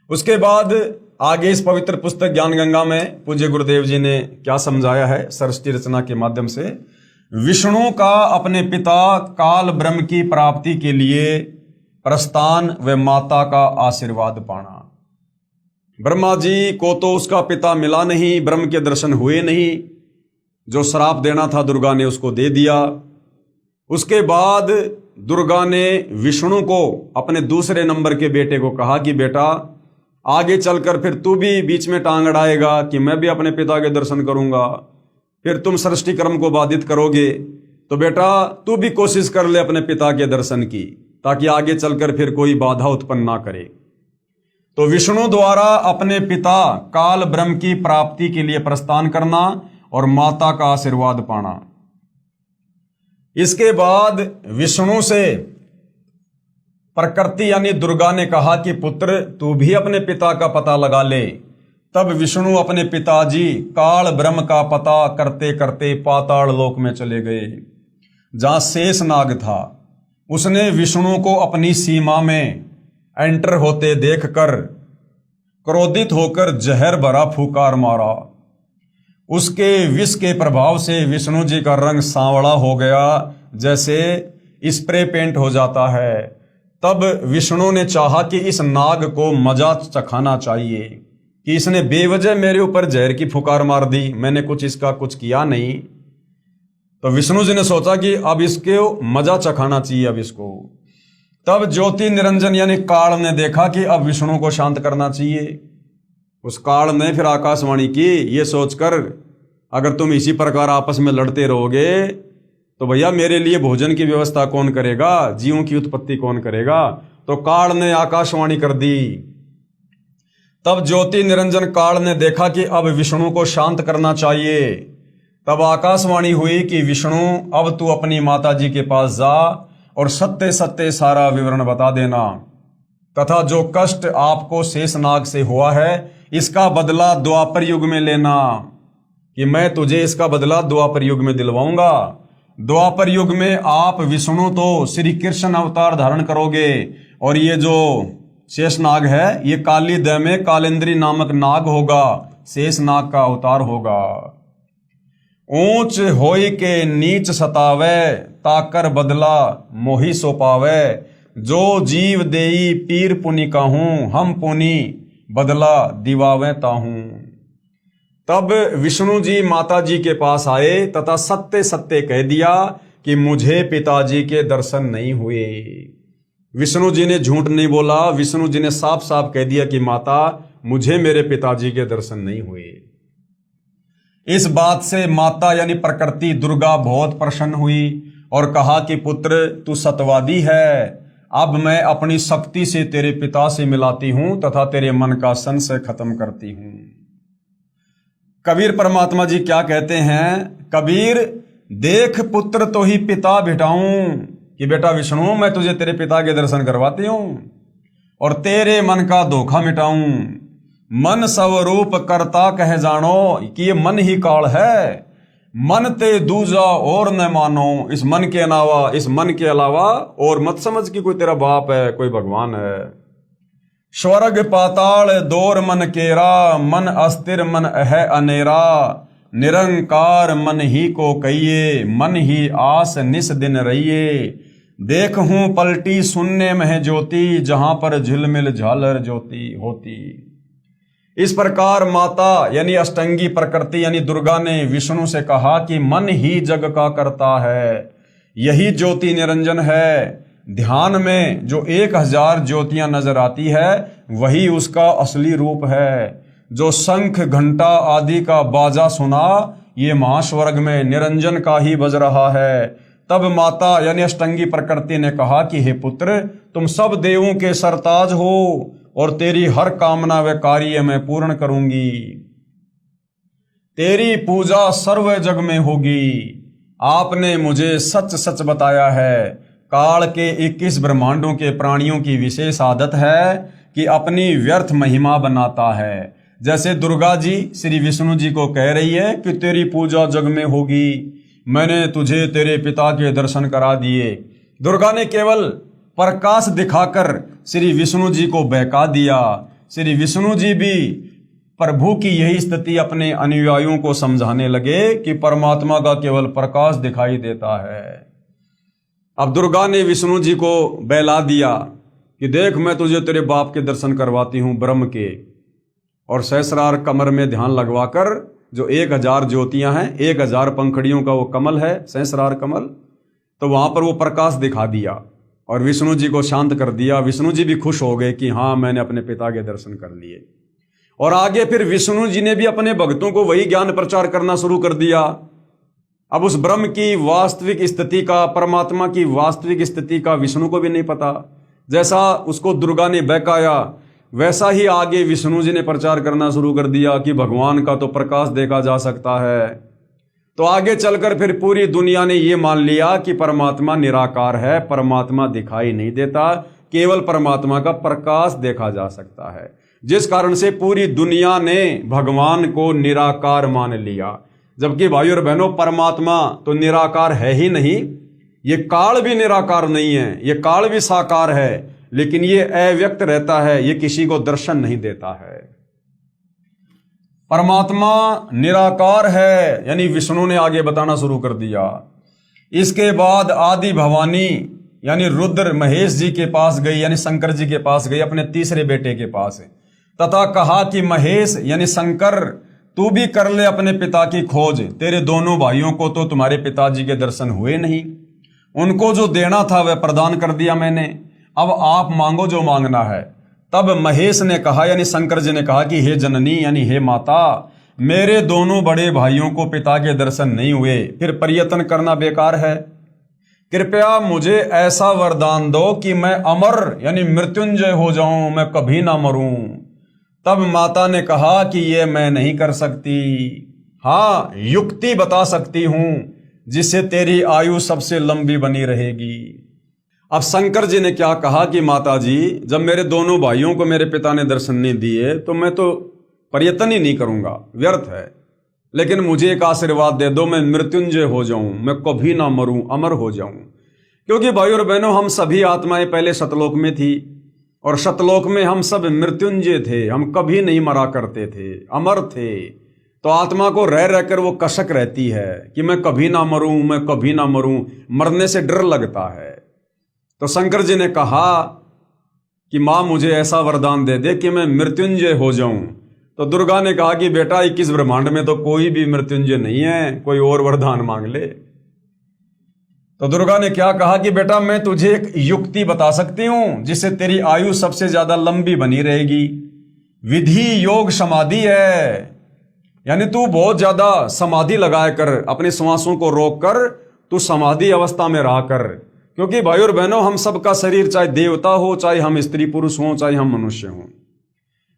उसके बाद आगे इस पवित्र पुस्तक ज्ञान गंगा में पूज्य गुरुदेव जी ने क्या समझाया है सरस्वती रचना के माध्यम से। विष्णु का अपने पिता काल ब्रह्म की प्राप्ति के लिए प्रस्थान व माता का आशीर्वाद पाना। ब्रह्मा जी को तो उसका पिता मिला नहीं, ब्रह्म के दर्शन हुए नहीं, जो श्राप देना था दुर्गा ने उसको दे दिया। उसके बाद दुर्गा ने विष्णु को अपने दूसरे नंबर के बेटे को कहा कि बेटा आगे चलकर फिर तू भी बीच में टांग अड़ाएगा कि मैं भी अपने पिता के दर्शन करूंगा, फिर तुम सृष्टि कर्म को बाधित करोगे, तो बेटा तू भी कोशिश कर ले अपने पिता के दर्शन की, ताकि आगे चलकर फिर कोई बाधा उत्पन्न ना करे। तो विष्णु द्वारा अपने पिता काल ब्रह्म की प्राप्ति के लिए प्रस्थान करना और माता का आशीर्वाद पाना। इसके बाद विष्णु से प्रकृति यानी दुर्गा ने कहा कि पुत्र तू भी अपने पिता का पता लगा ले। तब विष्णु अपने पिताजी काल ब्रह्म का पता करते करते पाताल लोक में चले गए, जहां शेष नाग था। उसने विष्णु को अपनी सीमा में एंटर होते देखकर क्रोधित होकर जहर भरा फूंकार मारा। उसके विष के प्रभाव से विष्णु जी का रंग सांवला हो गया, जैसे स्प्रे पेंट हो जाता है। तब विष्णु ने चाहा कि इस नाग को मजा चखाना चाहिए कि इसने बेवजह मेरे ऊपर जहर की फुकार मार दी, मैंने इसका कुछ किया नहीं। तो विष्णु जी ने सोचा कि अब इसके मजा चखाना चाहिए अब इसको। तब ज्योति निरंजन यानी काल ने देखा कि अब विष्णु को शांत करना चाहिए। उस काल ने फिर आकाशवाणी की, ये सोचकर अगर तुम इसी प्रकार आपस में लड़ते रहोगे तो भैया मेरे लिए भोजन की व्यवस्था कौन करेगा, जीवों की उत्पत्ति कौन करेगा। तो काल ने आकाशवाणी कर दी। तब ज्योति निरंजन काल ने देखा कि अब विष्णु को शांत करना चाहिए। तब आकाशवाणी हुई कि विष्णु अब तू अपनी माता जी के पास जा और सत्य सत्य सारा विवरण बता देना, तथा जो कष्ट आपको शेषनाग से हुआ है इसका बदला द्वापर युग में लेना, कि मैं तुझे इसका बदला द्वापर युग में दिलवाऊंगा। द्वापर युग में आप विष्णु तो श्री कृष्ण अवतार धारण करोगे और ये जो शेषनाग है ये काली दय में कालेंद्री नामक नाग होगा, शेषनाग का अवतार होगा। ऊंच होई के नीच सतावे ताकर बदला मोही सो पावे, जो जीव देई पीर पुनि कहूं हम पुनि बदला दिवावे ताहूं। तब विष्णु जी माता जी के पास आए तथा सत्य सत्य कह दिया कि मुझे पिताजी के दर्शन नहीं हुए। विष्णु जी ने झूठ नहीं बोला, विष्णु जी ने साफ साफ कह दिया कि माता मुझे मेरे पिताजी के दर्शन नहीं हुए। इस बात से माता यानी प्रकृति दुर्गा बहुत प्रसन्न हुई और कहा कि पुत्र तू सत्यवादी है, अब मैं अपनी शक्ति से तेरे पिता से मिलाती हूं तथा तेरे मन का संशय खत्म करती हूं। कबीर परमात्मा जी क्या कहते हैं, कबीर देख पुत्र तो ही पिता भिटाऊं, कि बेटा विष्णु मैं तुझे तेरे पिता के दर्शन करवाती हूं और तेरे मन का धोखा मिटाऊं। मन स्वरूप करता कह जानो, कि ये मन ही काल है, मन ते दूजा और न मानो। इस मन के अलावा और मत समझ कि कोई तेरा बाप है, कोई भगवान है। स्वर्ग पाताल दौर मन केरा, मन अस्थिर मन है अनेरा, निरंकार मन ही को कहिए, मन ही आस निस दिन रहिए। देख हूं पलटी शून्य में है ज्योति, जहां पर झिलमिल झालर ज्योति होती। इस प्रकार माता यानी अष्टंगी प्रकृति यानी दुर्गा ने विष्णु से कहा कि मन ही जग का करता है, यही ज्योति निरंजन है। ध्यान में जो 1000 ज्योतियां नजर आती है वही उसका असली रूप है। जो शंख घंटा आदि का बाजा सुना ये महास्वर्ग में निरंजन का ही बज रहा है। तब माता यानी अष्टंगी प्रकृति ने कहा कि हे पुत्र तुम सब देवों के सरताज हो और तेरी हर कामना व कार्य मैं पूर्ण करूंगी। तेरी पूजा सर्व जग में होगी। आपने मुझे सच सच बताया है। काल के 21 ब्रह्मांडों के प्राणियों की विशेष आदत है कि अपनी व्यर्थ महिमा बनाता है। जैसे दुर्गा जी श्री विष्णु जी को कह रही है कि तेरी पूजा जग में होगी, मैंने तुझे तेरे पिता के दर्शन करा दिए। दुर्गा ने केवल प्रकाश दिखाकर श्री विष्णु जी को बहका दिया। श्री विष्णु जी भी प्रभु की यही स्थिति अपने अनुयायियों को समझाने लगे कि परमात्मा का केवल प्रकाश दिखाई देता है। अब दुर्गा ने विष्णु जी को बहला दिया कि देख, मैं तुझे तेरे बाप के दर्शन करवाती हूं ब्रह्म के, और सहस्रार कमर में ध्यान लगवाकर जो 1000 ज्योतियां हैं, 1000 पंखड़ियों का वो कमल है सहस्रार कमल, तो वहां पर वो प्रकाश दिखा दिया और विष्णु जी को शांत कर दिया। विष्णु जी भी खुश हो गए कि हाँ, मैंने अपने पिता के दर्शन कर लिए। और आगे फिर विष्णु जी ने भी अपने भक्तों को वही ज्ञान प्रचार करना शुरू कर दिया। अब उस ब्रह्म की वास्तविक स्थिति का, परमात्मा की वास्तविक स्थिति का विष्णु को भी नहीं पता। जैसा उसको दुर्गा ने बहकाया, वैसा ही आगे विष्णु जी ने प्रचार करना शुरू कर दिया कि भगवान का तो प्रकाश देखा जा सकता है। तो आगे चलकर फिर पूरी दुनिया ने ये मान लिया कि परमात्मा निराकार है, परमात्मा दिखाई नहीं देता, केवल परमात्मा का प्रकाश देखा जा सकता है। जिस कारण से पूरी दुनिया ने भगवान को निराकार मान लिया। जबकि भाइयों और बहनों, परमात्मा तो निराकार है ही नहीं, ये काल भी निराकार नहीं है, ये काल भी साकार है, लेकिन ये अव्यक्त रहता है, ये किसी को दर्शन नहीं देता है। परमात्मा निराकार है, यानी विष्णु ने आगे बताना शुरू कर दिया। इसके बाद आदि भवानी यानी रुद्र महेश जी के पास गई, यानी शंकर जी के पास गई, अपने तीसरे बेटे के पास, तथा कहा कि महेश यानी शंकर, तू भी कर ले अपने पिता की खोज। तेरे दोनों भाइयों को तो तुम्हारे पिताजी के दर्शन हुए नहीं, उनको जो देना था वह प्रदान कर दिया मैंने, अब आप मांगो जो मांगना है। तब महेश ने कहा, यानी शंकर जी ने कहा कि हे जननी यानी हे माता, मेरे दोनों बड़े भाइयों को पिता के दर्शन नहीं हुए, फिर प्रयत्न करना बेकार है। कृपया मुझे ऐसा वरदान दो कि मैं अमर यानी मृत्युंजय हो जाऊं, मैं कभी ना मरूं। तब माता ने कहा कि ये मैं नहीं कर सकती, हाँ युक्ति बता सकती हूं जिससे तेरी आयु सबसे लंबी बनी रहेगी। अब शंकर जी ने क्या कहा कि माता जी, जब मेरे दोनों भाइयों को मेरे पिता ने दर्शन नहीं दिए तो मैं तो प्रयत्न ही नहीं करूंगा, व्यर्थ है। लेकिन मुझे एक आशीर्वाद दे दो, मैं मृत्युंजय हो जाऊं, मैं कभी ना मरूं, अमर हो जाऊं। क्योंकि भाइयों और बहनों, हम सभी आत्माएं पहले सतलोक में थी और सतलोक में हम सब मृत्युंजय थे, हम कभी नहीं मरा करते थे, अमर थे। तो आत्मा को रह रहकर वो कसक रहती है कि मैं कभी ना मरूं, मैं कभी ना मरूं, मरने से डर लगता है। तो शंकर जी ने कहा कि माँ मुझे ऐसा वरदान दे दे कि मैं मृत्युंजय हो जाऊं। तो दुर्गा ने कहा कि बेटा 21 ब्रह्मांड में तो कोई भी मृत्युंजय नहीं है, कोई और वरदान मांग ले। तो दुर्गा ने क्या कहा कि बेटा मैं तुझे एक युक्ति बता सकती हूं जिससे तेरी आयु सबसे ज्यादा लंबी बनी रहेगी। विधि योग समाधि है, यानी तू बहुत ज्यादा समाधि लगाया कर, अपने श्वासों को रोक कर तू समाधि अवस्था में रहा कर। क्योंकि भाई और बहनों, हम सबका शरीर चाहे देवता हो, चाहे हम स्त्री पुरुष हों, चाहे हम मनुष्य हों,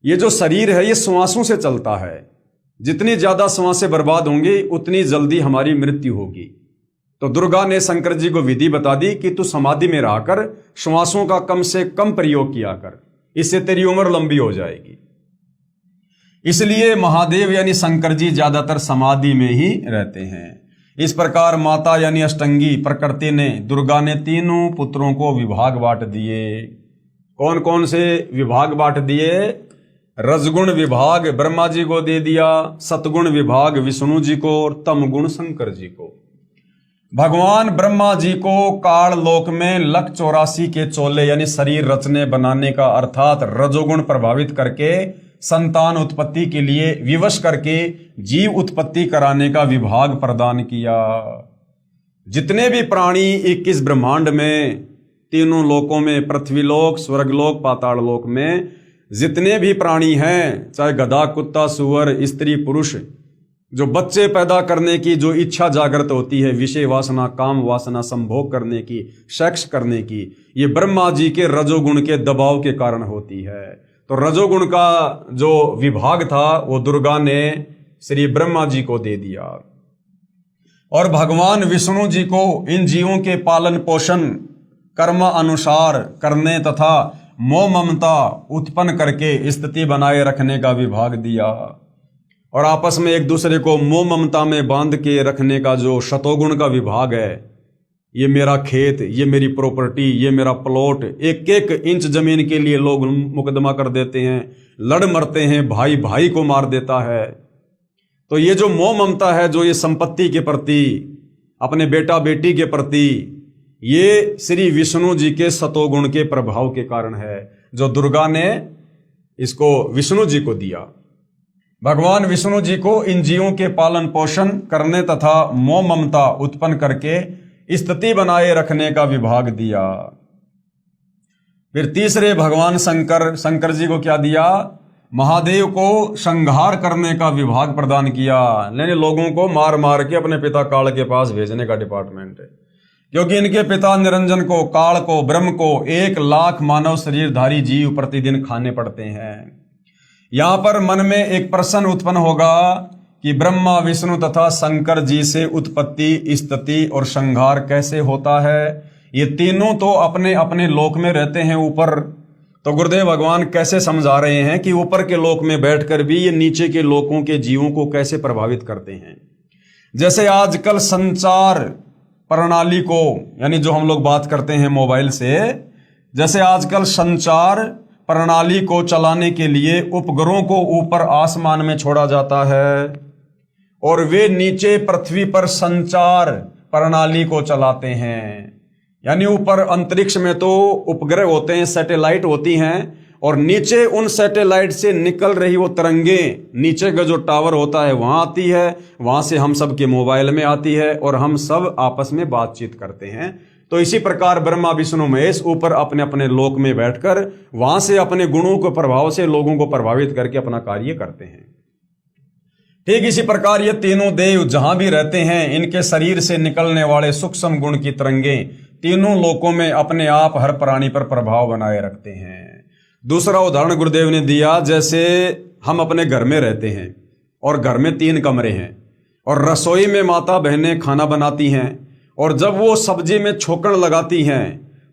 ये जो शरीर है ये श्वासों से चलता है। जितनी ज्यादा श्वासें बर्बाद होंगी उतनी जल्दी हमारी मृत्यु होगी। तो दुर्गा ने शंकर जी को विधि बता दी कि तू समाधि में रहकर श्वासों का कम से कम प्रयोग किया कर, इससे तेरी उम्र लंबी हो जाएगी। इसलिए महादेव यानी शंकर जी ज्यादातर समाधि में ही रहते हैं। इस प्रकार माता यानी अष्टंगी प्रकृति ने, दुर्गा ने तीनों पुत्रों को विभाग बांट दिए। कौन कौन से विभाग बांट दिए? रजगुण विभाग ब्रह्मा जी को दे दिया, सतगुण विभाग विष्णु जी को और तमगुण शंकर जी को। भगवान ब्रह्मा जी को काल लोक में 184 के चोले यानी शरीर रचने बनाने का, अर्थात रजोगुण प्रभावित करके संतान उत्पत्ति के लिए विवश करके जीव उत्पत्ति कराने का विभाग प्रदान किया। जितने भी प्राणी 21 ब्रह्मांड में, तीनों लोकों में, पृथ्वीलोक, स्वर्गलोक, पाताल लोक में जितने भी प्राणी हैं, चाहे गधा, कुत्ता, सुअर, स्त्री, पुरुष, जो बच्चे पैदा करने की जो इच्छा जागृत होती है, विषय वासना, काम वासना, संभोग करने की, सेक्स करने की, ये ब्रह्मा जी के रजोगुण के दबाव के कारण होती है। तो रजोगुण का जो विभाग था वो दुर्गा ने श्री ब्रह्मा जी को दे दिया और भगवान विष्णु जी को इन जीवों के पालन पोषण कर्म अनुसार करने तथा मोह ममता उत्पन्न करके स्थिति बनाए रखने का विभाग दिया। और आपस में एक दूसरे को मोह ममता में बांध के रखने का जो शतोगुण का विभाग है ये मेरा खेत, ये मेरी प्रॉपर्टी, ये मेरा प्लॉट, एक एक इंच जमीन के लिए लोग मुकदमा कर देते हैं, लड़ मरते हैं, भाई भाई को मार देता है। तो ये जो मोह ममता है, जो ये संपत्ति के प्रति, अपने बेटा बेटी के प्रति, ये श्री विष्णु जी के सतोगुण के प्रभाव के कारण है, जो दुर्गा ने इसको विष्णु जी को दिया। भगवान विष्णु जी को इन जीवों के पालन पोषण करने तथा मोह ममता उत्पन्न करके स्थिति बनाए रखने का विभाग दिया। फिर तीसरे भगवान शंकर जी को क्या दिया? महादेव को संहार करने का विभाग प्रदान किया, यानी लोगों को मार मार के अपने पिता काल के पास भेजने का डिपार्टमेंट है। क्योंकि इनके पिता निरंजन को, काल को, ब्रह्म को 1 लाख मानव शरीरधारी जीव प्रतिदिन खाने पड़ते हैं। यहां पर मन में एक प्रश्न उत्पन्न होगा कि ब्रह्मा, विष्णु तथा शंकर जी से उत्पत्ति, स्थिति और संहार कैसे होता है? ये तीनों तो अपने अपने लोक में रहते हैं ऊपर। तो गुरुदेव भगवान कैसे समझा रहे हैं कि ऊपर के लोक में बैठकर भी ये नीचे के लोकों के जीवों को कैसे प्रभावित करते हैं। जैसे आजकल संचार प्रणाली को, यानी जो हम लोग बात करते हैं मोबाइल से, जैसे आजकल संचार प्रणाली को चलाने के लिए उपग्रहों को ऊपर आसमान में छोड़ा जाता है और वे नीचे पृथ्वी पर संचार प्रणाली को चलाते हैं। यानी ऊपर अंतरिक्ष में तो उपग्रह होते हैं, सैटेलाइट होती हैं, और नीचे उन सैटेलाइट से निकल रही वो तरंगें नीचे का जो टावर होता है वहां आती है, वहां से हम सब के मोबाइल में आती है और हम सब आपस में बातचीत करते हैं। तो इसी प्रकार ब्रह्मा, विष्णु, महेश ऊपर अपने अपने लोक में बैठकर वहां से अपने गुणों के प्रभाव से लोगों को प्रभावित करके अपना कार्य करते हैं। ठीक इसी प्रकार ये तीनों देव जहां भी रहते हैं, इनके शरीर से निकलने वाले सूक्ष्म गुण की तरंगें तीनों लोकों में अपने आप हर प्राणी पर प्रभाव बनाए रखते हैं। दूसरा उदाहरण गुरुदेव ने दिया, जैसे हम अपने घर में रहते हैं और घर में 3 कमरे हैं और रसोई में माता बहनें खाना बनाती हैं, और जब वो सब्जी में छोकन लगाती हैं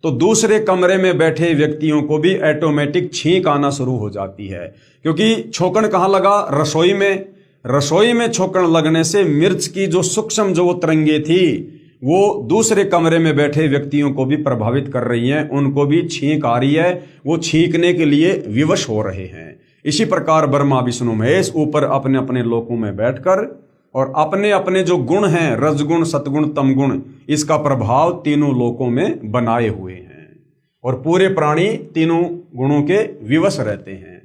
तो दूसरे कमरे में बैठे व्यक्तियों को भी ऑटोमेटिक छींक आना शुरू हो जाती है। क्योंकि छोकन कहाँ लगा? रसोई में। रसोई में छोकन लगने से मिर्च की जो सूक्ष्म जो वो तरंगे थी वो दूसरे कमरे में बैठे व्यक्तियों को भी प्रभावित कर रही हैं, उनको भी छींक आ रही है, वो छींकने के लिए विवश हो रहे हैं। इसी प्रकार ब्रह्मा, विष्णु, महेश ऊपर अपने अपने लोकों में बैठकर और अपने अपने जो गुण हैं, रजगुण, सतगुण, तमगुण, इसका प्रभाव तीनों लोकों में बनाए हुए हैं और पूरे प्राणी तीनों गुणों के विवश रहते हैं।